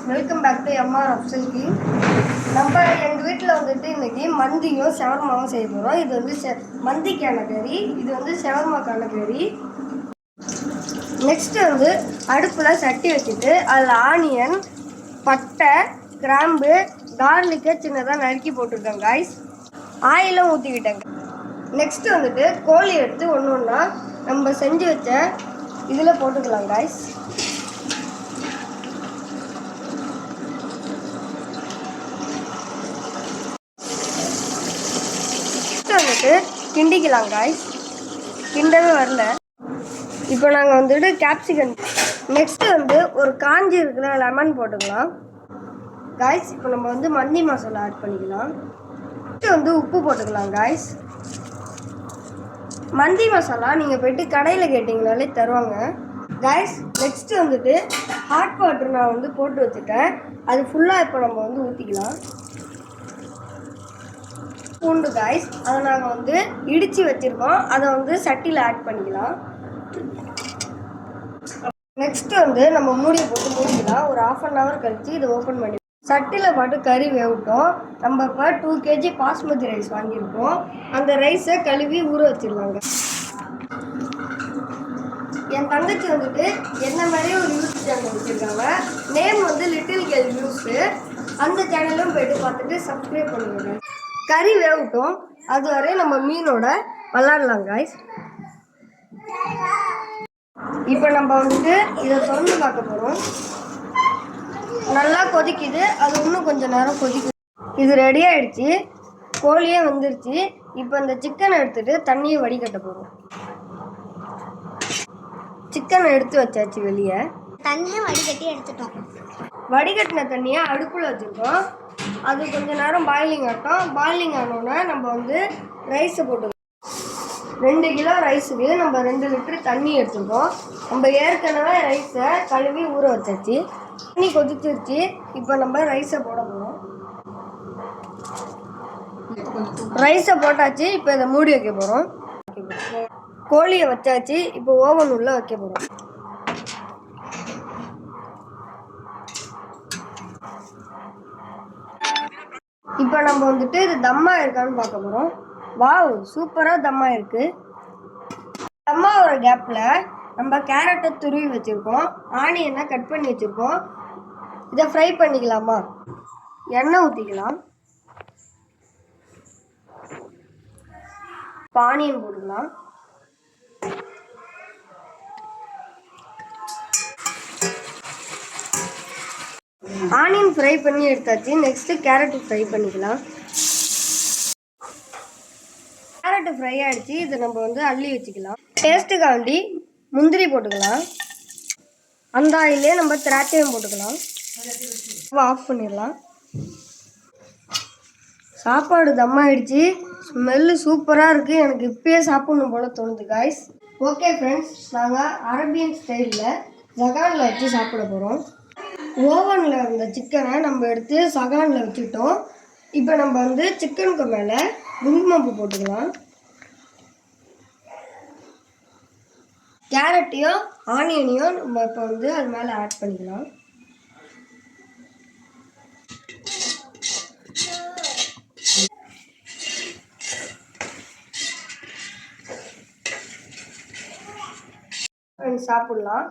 Welcome back to MR Afzal King. நம்ம எங்கள் வீட்டில் வந்துட்டு இன்றைக்கி மந்தியும் ஷவர்மாவும் செய்ய போகிறோம். இது வந்து மந்திக்கான கறி, இது வந்து ஷவர்மாக்கான கறி. நெக்ஸ்ட்டு வந்து அடுப்பில் சட்டி வச்சுட்டு அதில் ஆனியன், பட்டை, கிராம்பு, கார்லிக்கை சின்னதாக நறுக்கி போட்டிருக்கேன் காய்ஸ். ஆயிலும் ஊற்றிக்கிட்டேங்க. நெக்ஸ்ட்டு வந்துட்டு கோழி எடுத்து ஒன்று ஒன்றா நம்ம செஞ்சு வச்ச இதில் போட்டுக்கலாம் காய்ஸ். வந்துட்டு கிண்டிக்கலாம் காய்ஸ். கிண்டவே வரல. இப்போ நாங்கள் வந்துட்டு கேப்சிகம், நெக்ஸ்ட்டு வந்து ஒரு காஞ்சி இருக்கிற லெமன் போட்டுக்கலாம் காய்ஸ். இப்போ நம்ம வந்து மந்தி மசாலா ஆட் பண்ணிக்கலாம். நெக்ஸ்ட்டு வந்து உப்பு போட்டுக்கலாம் காய்ஸ். மந்தி மசாலா நீங்கள் போய்ட்டு கடையில் கேட்டிங்கனாலே தருவாங்க காய்ஸ். நெக்ஸ்ட்டு வந்துட்டு ஹாட் வாட்டர் நான் வந்து போட்டு வச்சுட்டேன். அது ஃபுல்லாக இப்போ நம்ம வந்து ஊற்றிக்கலாம். பூண்டு காய்ஸ், அதை நாங்கள் வந்து இடித்து வச்சுருக்கோம். அதை வந்து சட்டியில் ஆட் பண்ணிக்கலாம். நெக்ஸ்ட்டு வந்து நம்ம மூடியை போட்டு மூடிக்கலாம். ஒரு 1/2 hour கழித்து இதை ஓப்பன் பண்ணி சட்டியில் பாட்டு கறி வேகட்டும். நம்ம இப்போ 2 kg பாஸ்மதி ரைஸ் வாங்கியிருக்கோம். அந்த ரைஸை கழுவி ஊற வச்சிடலாங்க. என் தங்கச்சி வந்துட்டு என்ன மாதிரியே ஒரு யூடியூப் சேனல் வச்சுருக்காங்க. நேம் வந்து லிட்டில் கேர்ள் நியூஸு. அந்த சேனலும் போய்ட்டு பார்த்துட்டு சப்ஸ்கிரைப் பண்ணுங்க. கறி வேகட்டும், அது வரை நம்ம மீனோட விளாடலாம் காய்ஸ். இப்போ நம்ம வந்துட்டு இதை திறந்து பார்க்க போகிறோம். நல்லா கொதிக்குது. அது இன்னும் கொஞ்சம் நேரம் கொதிக்குது. இது ரெடி ஆகிடுச்சு. கோழியே வந்துருச்சு. இப்போ இந்த சிக்கனை எடுத்துகிட்டு தண்ணியை வடிகட்ட போகிறோம். சிக்கனை எடுத்து வச்சாச்சு வெளியே. தண்ணியை வடிகட்டி எடுத்துட்டோம். வடிகட்டின தண்ணியை அடுப்பில் வச்சுருக்கோம். அது கொஞ்சம் நேரம் பாயிலிங் ஆகட்டும். பாயிலிங் ஆனோடனே நம்ம வந்து ரைஸை போட்டுக்கலாம். 2 கிலோ ரைஸுக்கு நம்ம 2 லிட்டர் தண்ணி எடுத்துருக்கோம். நம்ம ஏற்கனவே ரைஸை கழுவி ஊற வச்சாச்சு. தண்ணி கொதிச்சிருச்சு. இப்போ நம்ம ரைஸை போட போகிறோம். ரைஸை போட்டாச்சு. இப்போ இதை மூடி வைக்க போகிறோம். கோழியை வச்சாச்சு. இப்போ ஓவன் உள்ள வைக்க போகிறோம். இப்போ நம்ம வந்துட்டு இது தம்மாக இருக்கான்னு பார்க்க போகிறோம். வாவ், சூப்பராக தம்மாக இருக்குது. தம்மாவோட கேப்பில் நம்ம கேரட்டை துருவி வச்சுருக்கோம். ஆனியனை கட் பண்ணி வச்சுருக்கோம். இதை ஃப்ரை பண்ணிக்கலாமா? எண்ணெய் ஊற்றிக்கலாம். ஆனியன் போட்டுக்கலாம். ஆனியன் ஃப்ரை பண்ணி எடுத்தாச்சு. நெக்ஸ்ட்டு கேரட்டு ஃப்ரை பண்ணிக்கலாம். கேரட்டு ஃப்ரை ஆகிடுச்சு. இதை நம்ம வந்து அள்ளி வச்சுக்கலாம். டேஸ்ட்டுக்காண்டி முந்திரி போட்டுக்கலாம். அந்த ஆயிலே நம்ம திராட்சையும் போட்டுக்கலாம். ஆஃப் பண்ணிடலாம். சாப்பாடு தம்மாயிடுச்சு. ஸ்மெல்லு சூப்பராக இருக்குது. எனக்கு இப்பயே சாப்பிடணும் போல் தோணுது காய்ஸ். ஓகே ஃப்ரெண்ட்ஸ், நாங்கள் அரேபியன் ஸ்டைலில் ஜகானில் வச்சு சாப்பிட போகிறோம். ஓவனில் இருந்த சிக்கனை நம்ம எடுத்து சகானில் வச்சுட்டோம். இப்போ நம்ம வந்து சிக்கனுக்கு மேலே குங்குமப்பூ போட்டுக்கலாம். கேரட்டையும் ஆனியனையும் நம்ம இப்போ வந்து அது மேலே ஆட் பண்ணிக்கலாம். சாப்பிடலாம்.